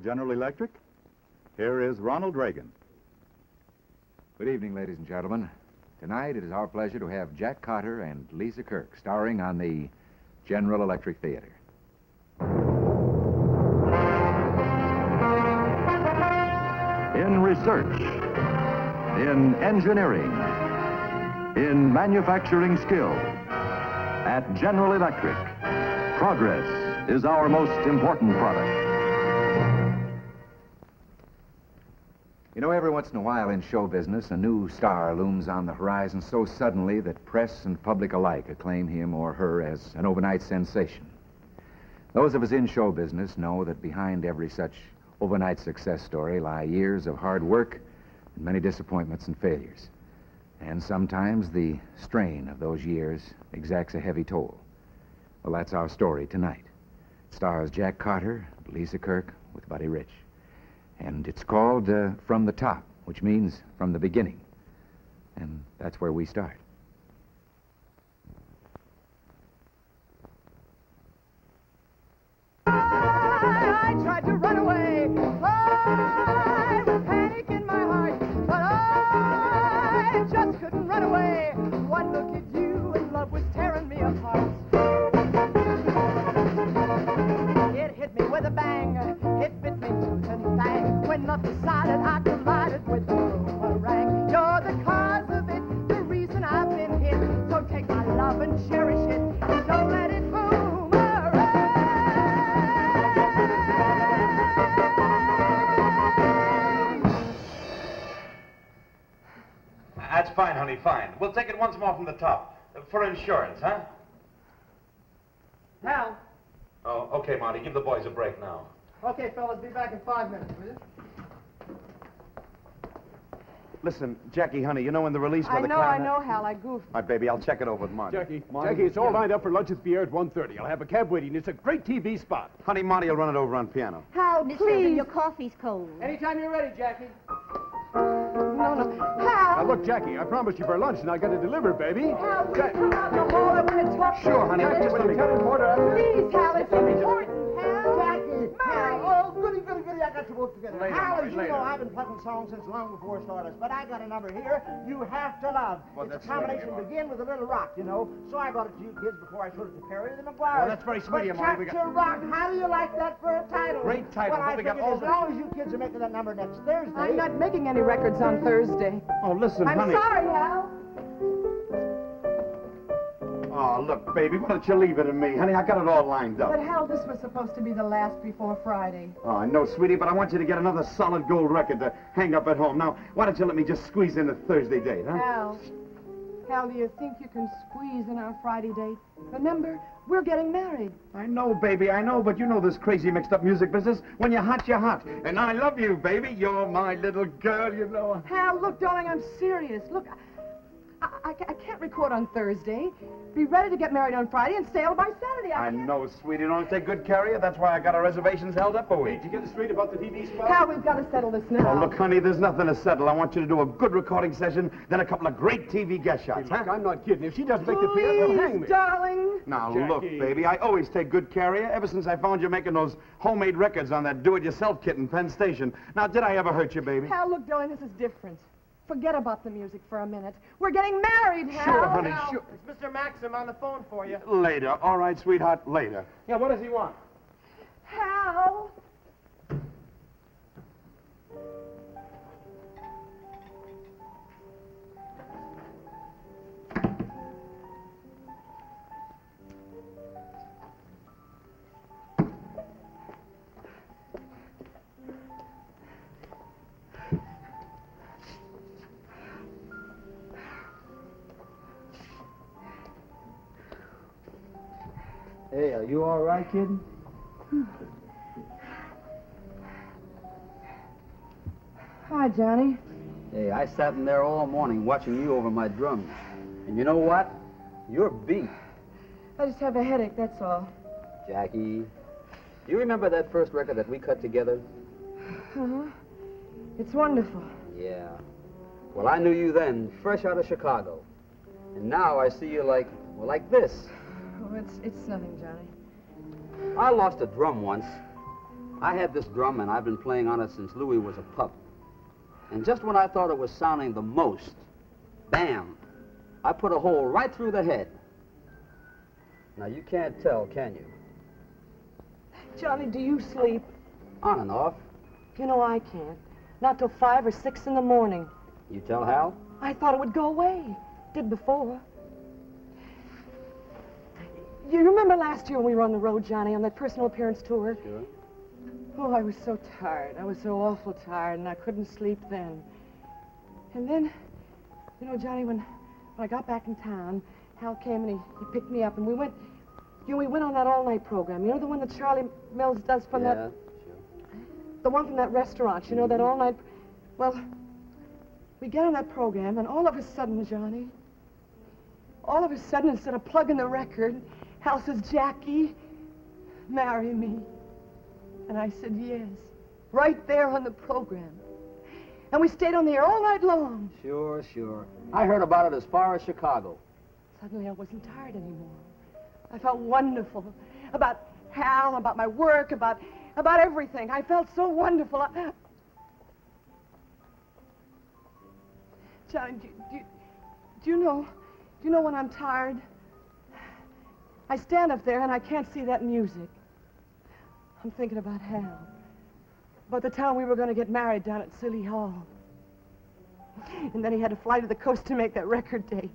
General Electric, here is Ronald Reagan. Good evening, ladies and gentlemen. Tonight it is our pleasure to have Jack Carter and Lisa Kirk starring on the General Electric Theater. In research, in engineering, in manufacturing skill, at General Electric, progress is our most important product. You know, every once in a while in show business, a new star looms on the horizon so suddenly that press and public alike acclaim him or her as an overnight sensation. Those of us in show business know that behind every such overnight success story lie years of hard work and many disappointments and failures. And sometimes the strain of those years exacts a heavy toll. Well, that's our story tonight. It stars Jack Carter, Lisa Kirk, with Buddy Rich. And it's called From the Top, which means from the beginning. And that's where we start. I tried to run away. I was panic in my heart, but I just couldn't run away. One look at you and love was tearing me apart. It hit me with a bang, it bit me tooth and fang. When love decided, I collided with the boomerang. You're the cause of it, the reason I've been hit. So take my love and cherish it, and don't let it boomerang. That's fine, honey, fine. We'll take it once more from the top. For insurance, huh? Hal. Oh, okay, Marty. Give the boys a break now. Okay, fellas, be back in 5 minutes, will you? Listen, Jackie, honey, you know in the release where I know, Hal, I goofed. All right, baby, I'll check it over with Marty. Jackie, it's all lined up for lunch at the air at 1:30. I'll have a cab waiting. It's a great TV spot. Honey, Marty will run it over on piano. Hal, Miss please. Irvin, your coffee's cold. Anytime you're ready, Jackie. No. Hal! Now, look, Jackie, I promised you for lunch, and I got it delivered, baby. Hal, will you come out in the hall? I want to talk to you. Sure, honey, just a minute. Please, Hal, it's important, Hal. Jackie, Mary. oh, goody, I got you both together. Later, Hal, Mary, as you later. know, I've been plucking songs since long before Stardust, but I got a number here you have to love. Well, it's a that's combination sweet of you, begin with a little rock, you know, so I brought it to you kids before I showed it to Perry and the McGuire. Well, that's very sweet of you, Mary. We got- Rock, how do you like that for a title? Great title. Well, I We got figured all as the- long as you kids are making that number next Thursday. I'm not making any records on Thursday. Oh, listen, I'm honey. sorry, Hal. Oh, look, baby, why don't you leave it to me? Honey, I got it all lined up. But, Hal, this was supposed to be the last before Friday. Oh, I know, sweetie, but I want you to get another solid gold record to hang up at home. Now, why don't you let me just squeeze in the Thursday date, huh? Hal, do you think you can squeeze in our Friday date? Remember, we're getting married. I know, baby, I know, but you know this crazy mixed-up music business. When you're hot, you're hot. And I love you, baby. You're my little girl, you know. Hal, look, darling, I'm serious. Look, I can't record on Thursday. Be ready to get married on Friday and sail by Saturday. I know, sweetie. Don't take good care of you. That's why I got our reservations held up a week. Did you get it straight about the TV spot? Hal, we've got to settle this now. Oh, look, honey, there's nothing to settle. I want you to do a good recording session, then a couple of great TV guest shots, Look, huh? I'm not kidding. If she doesn't make the piano, they'll hang me. Please, darling. Now, Jackie. look, baby, I always take good care of you ever since I found you making those homemade records on that do-it-yourself kit in Penn Station. Now, did I ever hurt you, baby? Hal, look, darling, this is different. Forget about the music for a minute. We're getting married, Hal. Sure, honey, sure. It's Mr. Maxim on the phone for you. Later. All right, sweetheart, later. Yeah, what does he want? Hal. Hey, are you all right, kid? Hi, Johnny. Hey, I sat in there all morning watching you over my drums. And you know what? You're beat. I just have a headache, that's all. Jackie, do you remember that first record that we cut together? Uh-huh. It's wonderful. Yeah. Well, I knew you then, fresh out of Chicago. And now I see you like this. Oh, it's nothing, Johnny. I lost a drum once. I had this drum, and I've been playing on it since Louis was a pup. And just when I thought it was sounding the most, bam, I put a hole right through the head. Now, you can't tell, can you? Johnny, do you sleep? On and off. You know I can't. Not till 5 or 6 in the morning. You tell Hal? I thought it would go away. Did before. You remember last year when we were on the road, Johnny, on that personal appearance tour? Sure. Oh, I was so tired. I was so awful tired, and I couldn't sleep then. And then, you know, Johnny, when I got back in town, Hal came and he picked me up, and we went on that all-night program. You know, the one that Charlie Mills does from that... Sure. The one from that restaurant, you know, that all-night... Well, we get on that program, and all of a sudden, Johnny, all of a sudden, instead of plugging the record, Hal says, "Jackie, marry me." And I said, yes, right there on the program. And we stayed on the air all night long. Sure, sure. I heard about it as far as Chicago. Suddenly, I wasn't tired anymore. I felt wonderful about Hal, about my work, about everything. I felt so wonderful. Johnny, do you know when I'm tired? I stand up there and I can't see that music. I'm thinking about Hal, about the time we were going to get married down at City Hall. And then he had to fly to the coast to make that record date.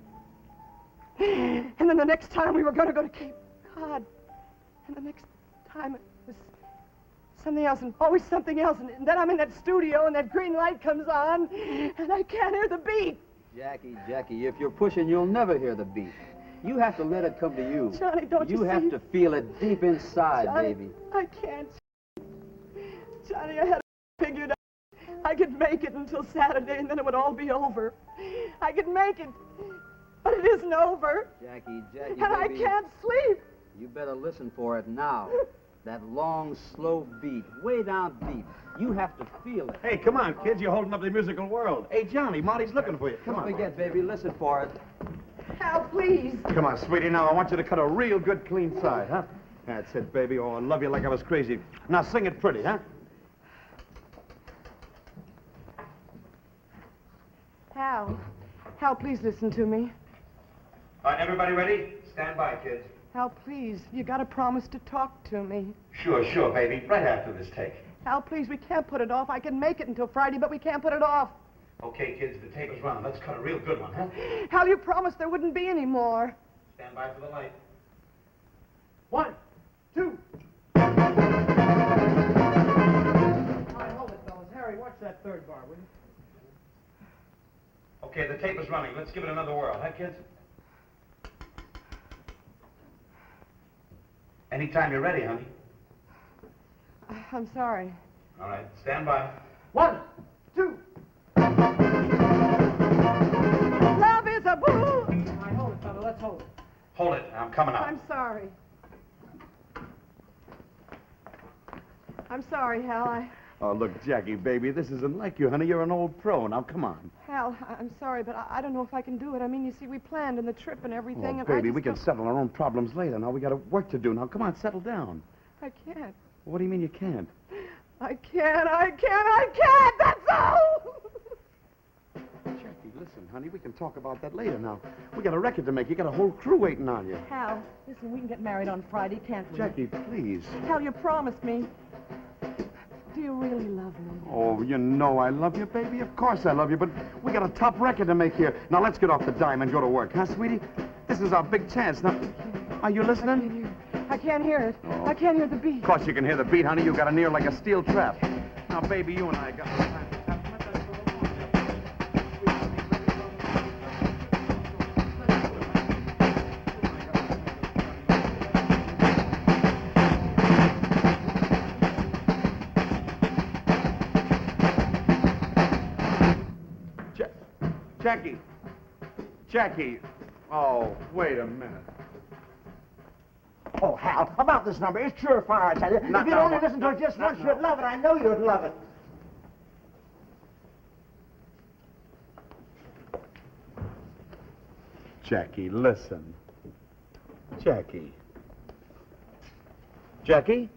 And then the next time we were going to go to Cape Cod. And the next time it was something else, and always something else. And then I'm in that studio, and that green light comes on, and I can't hear the beat. Jackie, if you're pushing, you'll never hear the beat. You have to let it come to you. Johnny, don't you see? You have to feel it deep inside, Johnny, baby. I can't. Johnny, I had it figured out. I could make it until Saturday, and then it would all be over. I could make it, but it isn't over. Jackie, And baby. I can't sleep. You better listen for it now. That long, slow beat, way down deep. You have to feel it. Hey, come on, kids. You're holding up the musical world. Hey, Johnny, Marty's looking for you. Come Don't on. forget, baby, listen for it. Hal, please. Come on, sweetie. Now, I want you to cut a real good, clean side, huh? That's it, baby. Oh, I love you like I was crazy. Now, sing it pretty, huh? Hal, please listen to me. All right, everybody ready? Stand by, kids. Hal, please, you gotta promise to talk to me. Sure, baby. Right after this take. Hal, please, we can't put it off. I can make it until Friday, but we can't put it off. Okay, kids, the tape is running. Let's cut a real good one, huh? Hal, you promised there wouldn't be any more. Stand by for the light. 1, 2. All right, hold it, fellas. Harry, watch that third bar, will you? Okay, the tape is running. Let's give it another whirl, huh, kids? Anytime you're ready, honey. I'm sorry. All right, stand by. 1, 2. Love is a boo. All right, hold it, fella. Let's hold it. Hold it. I'm coming out. I'm sorry. I'm sorry, Hal. Oh, look, Jackie, baby, this isn't like you, honey. You're an old pro. Now, come on. Hal, I'm sorry, but I don't know if I can do it. I mean, you see, we planned in the trip and everything, Oh, and baby, I we can just settle our own problems later. Now, we got work to do. Now, come on, settle down. I can't. What do you mean you can't? I can't! That's all! Jackie, listen, honey, we can talk about that later now. We got a record to make. You got a whole crew waiting on you. Hal, listen, we can get married on Friday, can't we? Jackie, please. Hal, you promised me. Do you really love me? Oh, you know I love you, baby. Of course I love you, but we got a top record to make here. Now, let's get off the dime and go to work, huh, sweetie? This is our big chance. Now, are you listening? I can't hear it. Oh. I can't hear the beat. Of course you can hear the beat, honey. You got an ear like a steel trap. Now, baby, you and I got no time to tap. Jackie. Oh, wait a minute. Oh, Hal, about this number. It's surefire, I tell you. Not if you'd now. only listen to it just once, you'd love it. I know you'd love it. Jackie, listen. Jackie. Jackie?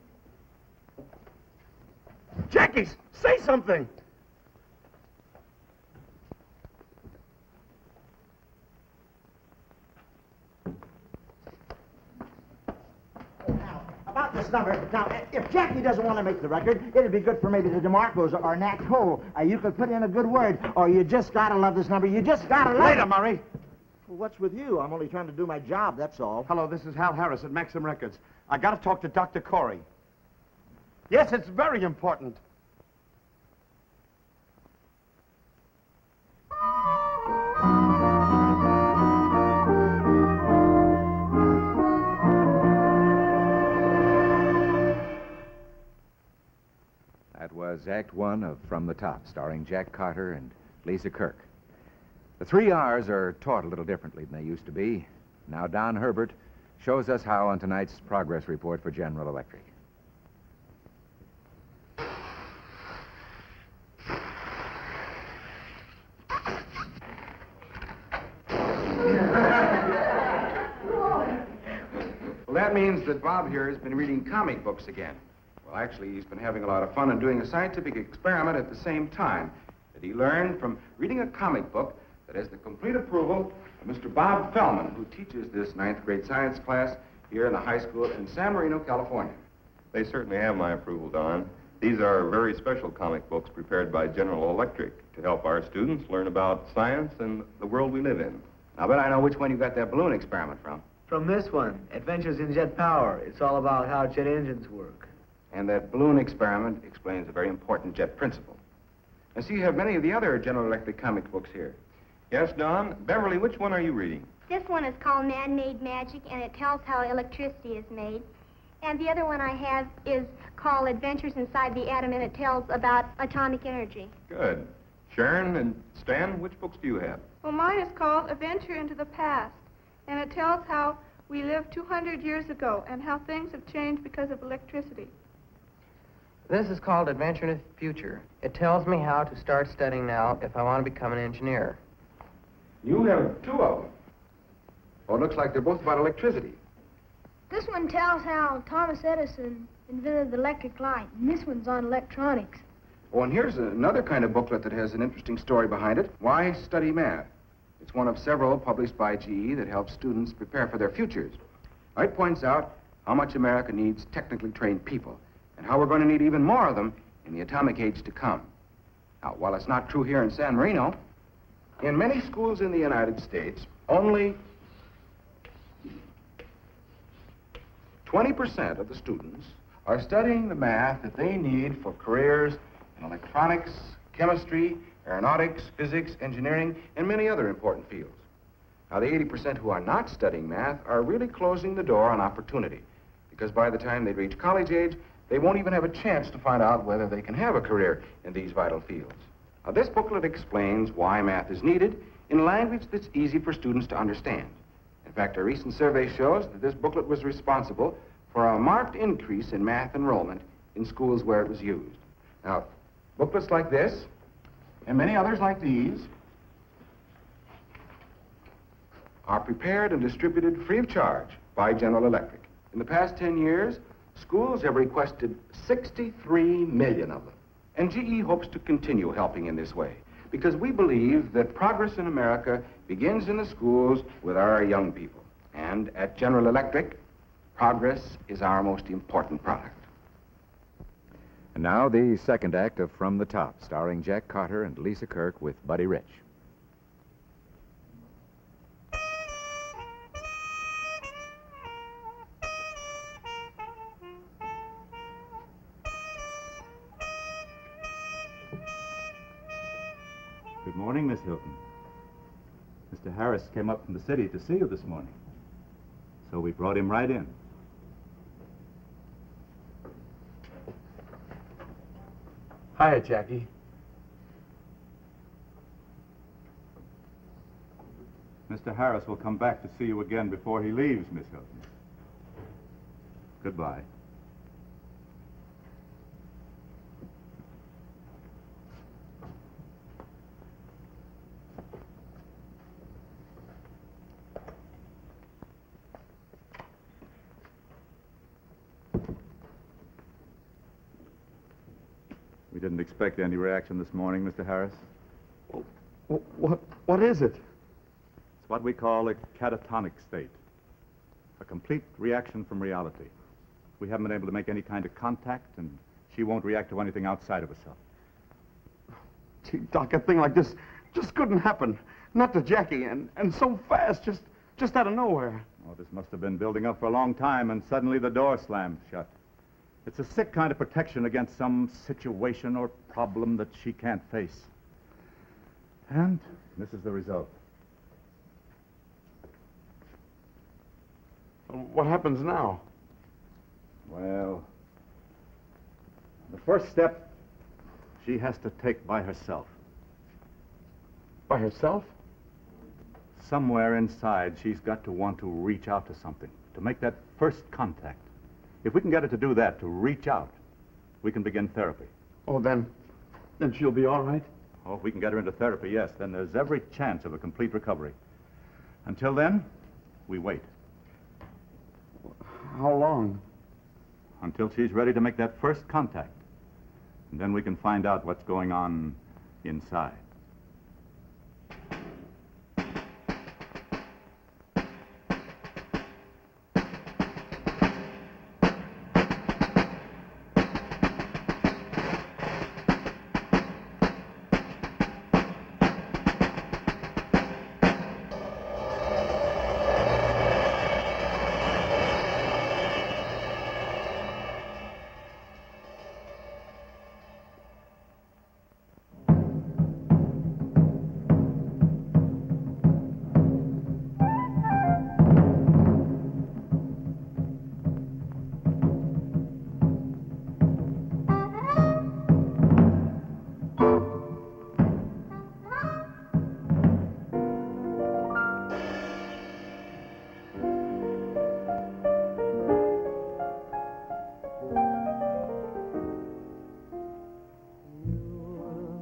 Jackie, say something. Now, about this number, now, if Jackie doesn't want to make the record, it'd be good for maybe the DeMarcos or Nat Cole. You could put in a good word, or you just gotta love this number. You just gotta love Later, it. Murray. Well, what's with you? I'm only trying to do my job, that's all. Hello, this is Hal Harris at Maxim Records. I got to talk to Dr. Corey. Yes, it's very important. That was Act One of From the Top, starring Jack Carter and Lisa Kirk. The 3 R's are taught a little differently than they used to be. Now Don Herbert shows us how on tonight's progress report for General Electric. Well, that means that Bob here has been reading comic books again. Well, actually, he's been having a lot of fun and doing a scientific experiment at the same time that he learned from reading a comic book that has the complete approval of Mr. Bob Fellman, who teaches this 9th grade science class here in the high school in San Marino, California. They certainly have my approval, Don. These are very special comic books prepared by General Electric to help our students learn about science and the world we live in. I bet I know which one you got that balloon experiment from. From this one, Adventures in Jet Power. It's all about how jet engines work. And that balloon experiment explains a very important jet principle. And see, you have many of the other General Electric comic books here. Yes, Don. Beverly, which one are you reading? This one is called Man-Made Magic, and it tells how electricity is made. And the other one I have is called Adventures Inside the Atom, and it tells about atomic energy. Good. Sharon and Stan, which books do you have? Well, mine is called Adventure into the Past, and it tells how we lived 200 years ago and how things have changed because of electricity. This is called Adventure into the Future. It tells me how to start studying now if I want to become an engineer. You have 2 of them. Oh, it looks like they're both about electricity. This one tells how Thomas Edison invented the electric light, and this one's on electronics. Oh, and here's another kind of booklet that has an interesting story behind it. Why Study Math? It's one of several published by GE that helps students prepare for their futures. It points out how much America needs technically trained people and how we're going to need even more of them in the atomic age to come. Now, while it's not true here in San Marino, in many schools in the United States, only 20% of the students are studying the math that they need for careers in electronics, chemistry, aeronautics, physics, engineering, and many other important fields. Now, the 80% who are not studying math are really closing the door on opportunity, because by the time they reach college age, they won't even have a chance to find out whether they can have a career in these vital fields. Now, this booklet explains why math is needed in language that's easy for students to understand. In fact, a recent survey shows that this booklet was responsible for a marked increase in math enrollment in schools where it was used. Now, booklets like this, and many others like these, are prepared and distributed free of charge by General Electric. In the past 10 years, schools have requested 63 million of them. And GE hopes to continue helping in this way, because we believe that progress in America begins in the schools with our young people. And at General Electric, progress is our most important product. And now the second act of From the Top, starring Jack Carter and Lisa Kirk with Buddy Rich. Good morning, Miss Hilton. Mr. Harris came up from the city to see you this morning, so we brought him right in. Hiya, Jackie. Mr. Harris will come back to see you again before he leaves, Miss Hilton. Goodbye. didn't expect any reaction this morning, Mr. Harris. What is it? It's what we call a catatonic state. A complete reaction from reality. We haven't been able to make any kind of contact, and she won't react to anything outside of herself. Gee, Doc, a thing like this just couldn't happen. Not to Jackie, and so fast, just out of nowhere. Oh, this must have been building up for a long time, and suddenly the door slams shut. It's a sick kind of protection against some situation or problem that she can't face. And this is the result. What happens now? Well, the first step she has to take by herself. By herself? Somewhere inside, she's got to want to reach out to something, to make that first contact. If we can get her to do that, to reach out, we can begin therapy. Oh, then she'll be all right? Oh, if we can get her into therapy, yes, then there's every chance of a complete recovery. Until then, we wait. How long? Until she's ready to make that first contact. And then we can find out what's going on inside.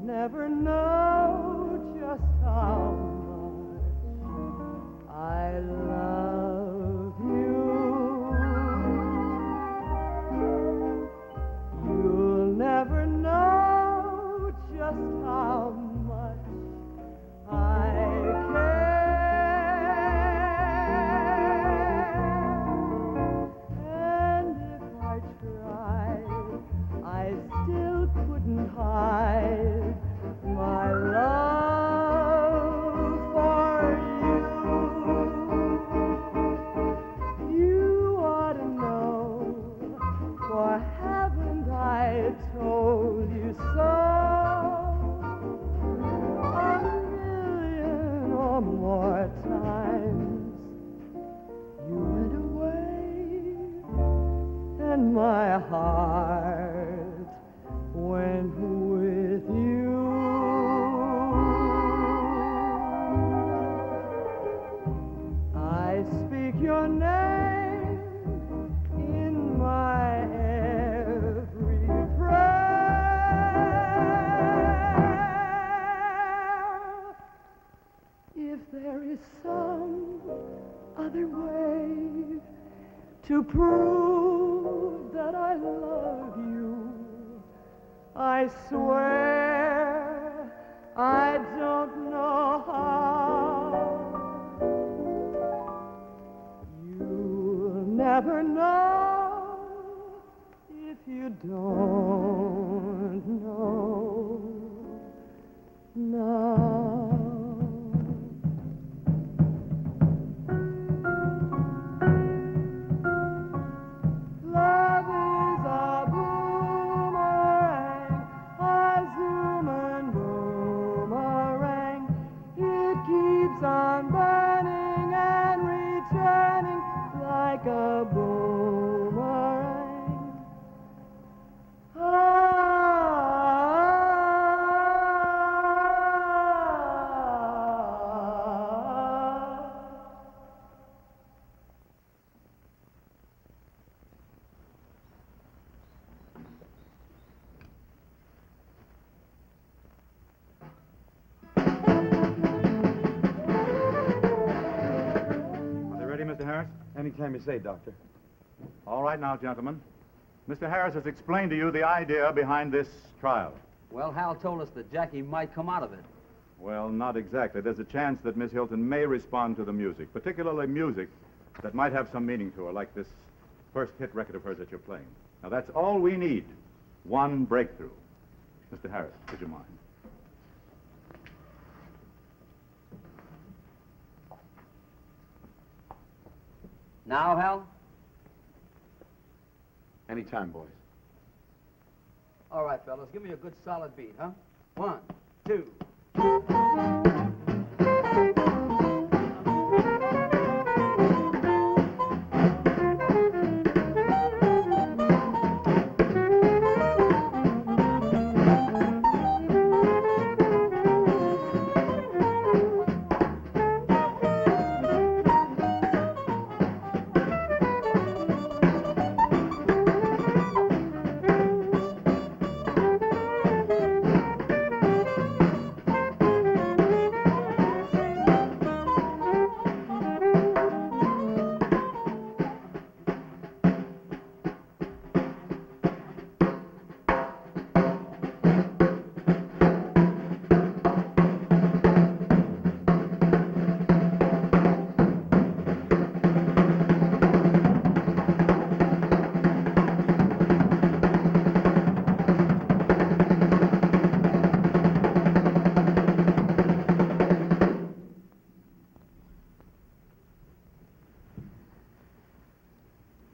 Never know just how much I love you. You'll never know just how much I care. And if I tried, I still couldn't hide my love for you. You ought to know, for haven't I told you so? A million or more times you went away, and my heart went with you. I speak your name in my every prayer. If there is some other way to prove that I love you, I swear I don't know how. You'll never know if you don't know now. Love is a boomerang, a zooming boomerang. It keeps on burning and returning like a boomerang. Are they ready, Mr. Harris? Anytime you say, Doctor. All right now, gentlemen. Mr. Harris has explained to you the idea behind this trial. Well, Hal told us that Jackie might come out of it. Well, not exactly. There's a chance that Miss Hilton may respond to the music, particularly music that might have some meaning to her, like this first hit record of hers that you're playing. Now, that's all we need. One breakthrough. Mr. Harris, would you mind? Now, Hal? Anytime, boys. All right, fellas, give me a good solid beat, huh? 1, 2.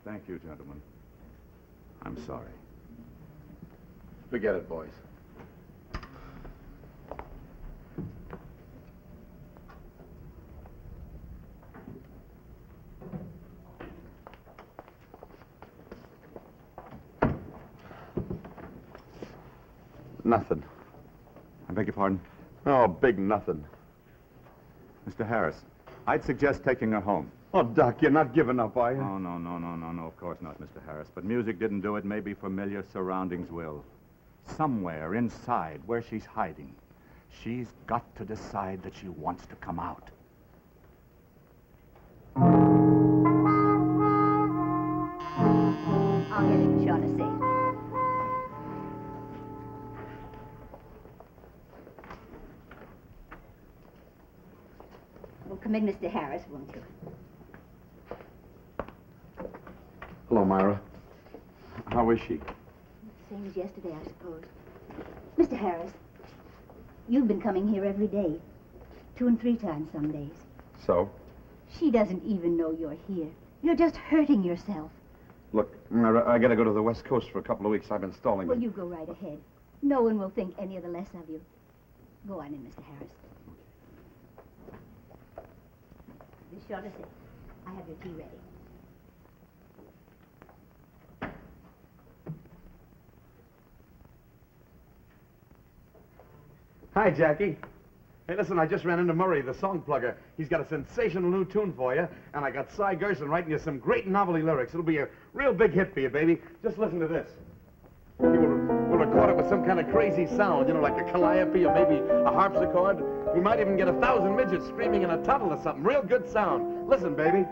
Thank you, gentlemen. I'm sorry. Forget it, boys. Nothing. I beg your pardon? Oh, big nothing. Mr. Harris, I'd suggest taking her home. Oh, Doc, you're not giving up, are you? Oh, no, of course not, Mr. Harris. But music didn't do it. Maybe familiar surroundings will. Somewhere inside where she's hiding, she's got to decide that she wants to come out. I'll get him a shot of safe. Well, come in, Mr. Harris, won't you? Hello, Myra. How is she? Same as yesterday, I suppose. Mr. Harris, you've been coming here every day. 2 and 3 times some days. So? She doesn't even know you're here. You're just hurting yourself. Look, Myra, I gotta go to the West Coast for a couple of weeks. I've been stalling. Well, you go right ahead. No one will think any of the less of you. Go on in, Mr. Harris. Be sure to sit. I have your tea ready. Hi, Jackie. Hey, listen, I just ran into Murray, the song plugger. He's got a sensational new tune for you, and I got Cy Gerson writing you some great novelty lyrics. It'll be a real big hit for you, baby. Just listen to this. We'll record it with some kind of crazy sound, you know, like a calliope or maybe a harpsichord. We might even get 1,000 midgets screaming in a tunnel or something. Real good sound. Listen, baby.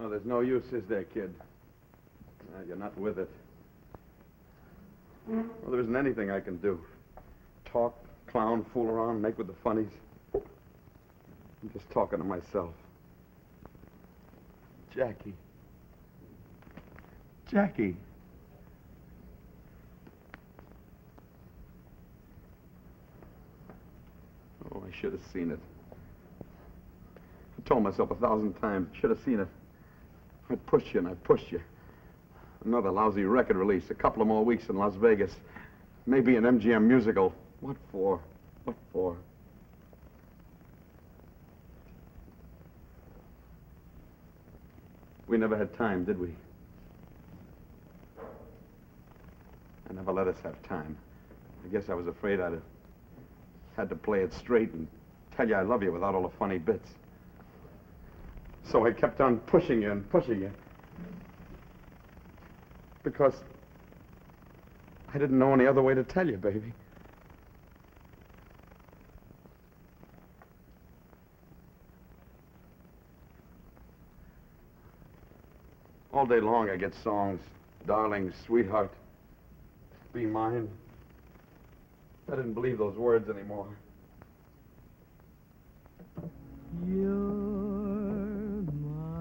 Oh, there's no use, is there, kid? You're not with it. Well, there isn't anything I can do. Talk, clown, fool around, make with the funnies. I'm just talking to myself. Jackie. Jackie. Oh, I should have seen it. I told myself 1,000 times, should have seen it. I pushed you and I pushed you. Another lousy record release, a couple of more weeks in Las Vegas. Maybe an MGM musical. What for? What for? We never had time, did we? I never let us have time. I guess I was afraid I'd have had to play it straight and tell you I love you without all the funny bits. So I kept on pushing you and pushing you. Because I didn't know any other way to tell you, baby. All day long I get songs, darling, sweetheart, be mine. I didn't believe those words anymore. You're my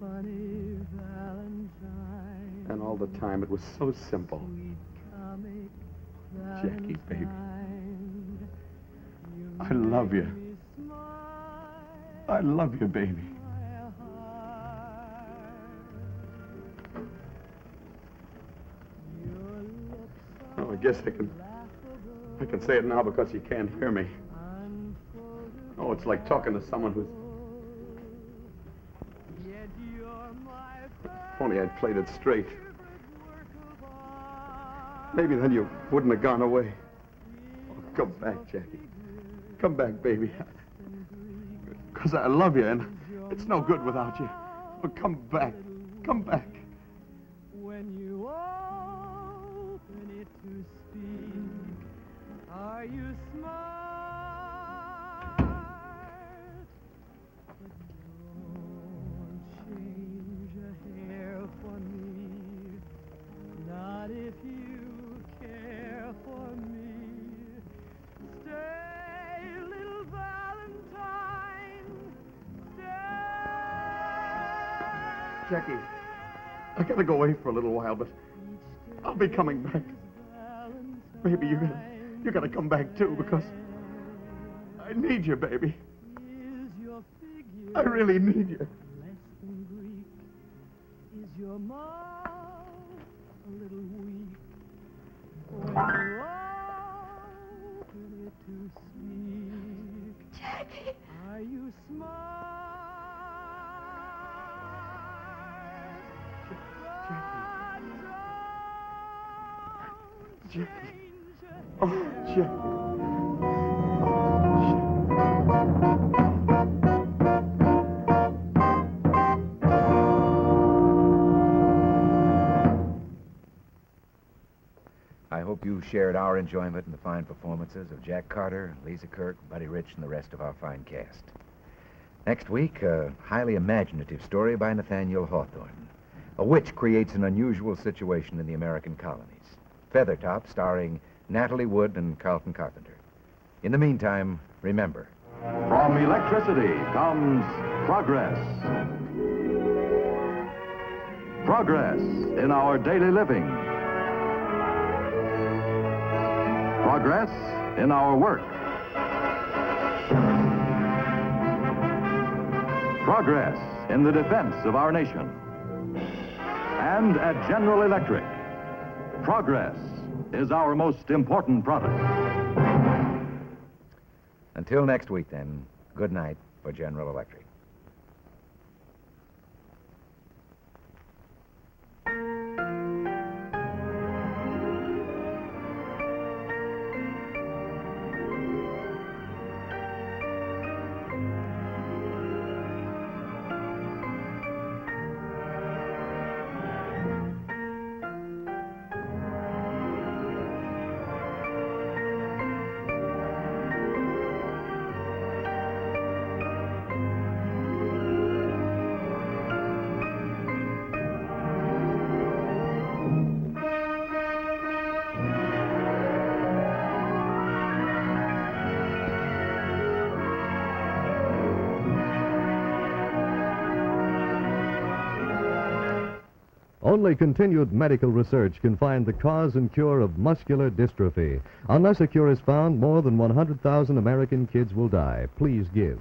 funny Valentine. And all the time it was so simple. Jackie, baby. I love you. I love you, baby. Oh, I guess I can say it now because you can't hear me. Oh, it's like talking to someone who's... If only I'd played it straight. Maybe then you wouldn't have gone away. Oh, come back, Jackie. Come back, baby. Because I love you, and it's no good without you. Oh, come back. Come back. When you open it to speak, are you smart? But don't change a hair for me, not if you care for me. Stay, little Valentine, stay. Jackie, I gotta go away for a little while, but I'll be coming back. Baby, you gotta come back too, because I need you, baby. I really need you. Is your mouth a little weak when you open it to speak? Jackie! Are you smart? Jackie. Oh, Jackie. I hope you shared our enjoyment in the fine performances of Jack Carter, Lisa Kirk, Buddy Rich, and the rest of our fine cast. Next week, a highly imaginative story by Nathaniel Hawthorne. A witch creates an unusual situation in the American colonies. Feathertop, starring Natalie Wood and Carlton Carpenter. In the meantime, remember. From electricity comes progress. Progress in our daily living. Progress in our work. Progress in the defense of our nation. And at General Electric, progress is our most important product. Until next week, then, good night for General Electric. Only continued medical research can find the cause and cure of muscular dystrophy. Unless a cure is found, more than 100,000 American kids will die. Please give.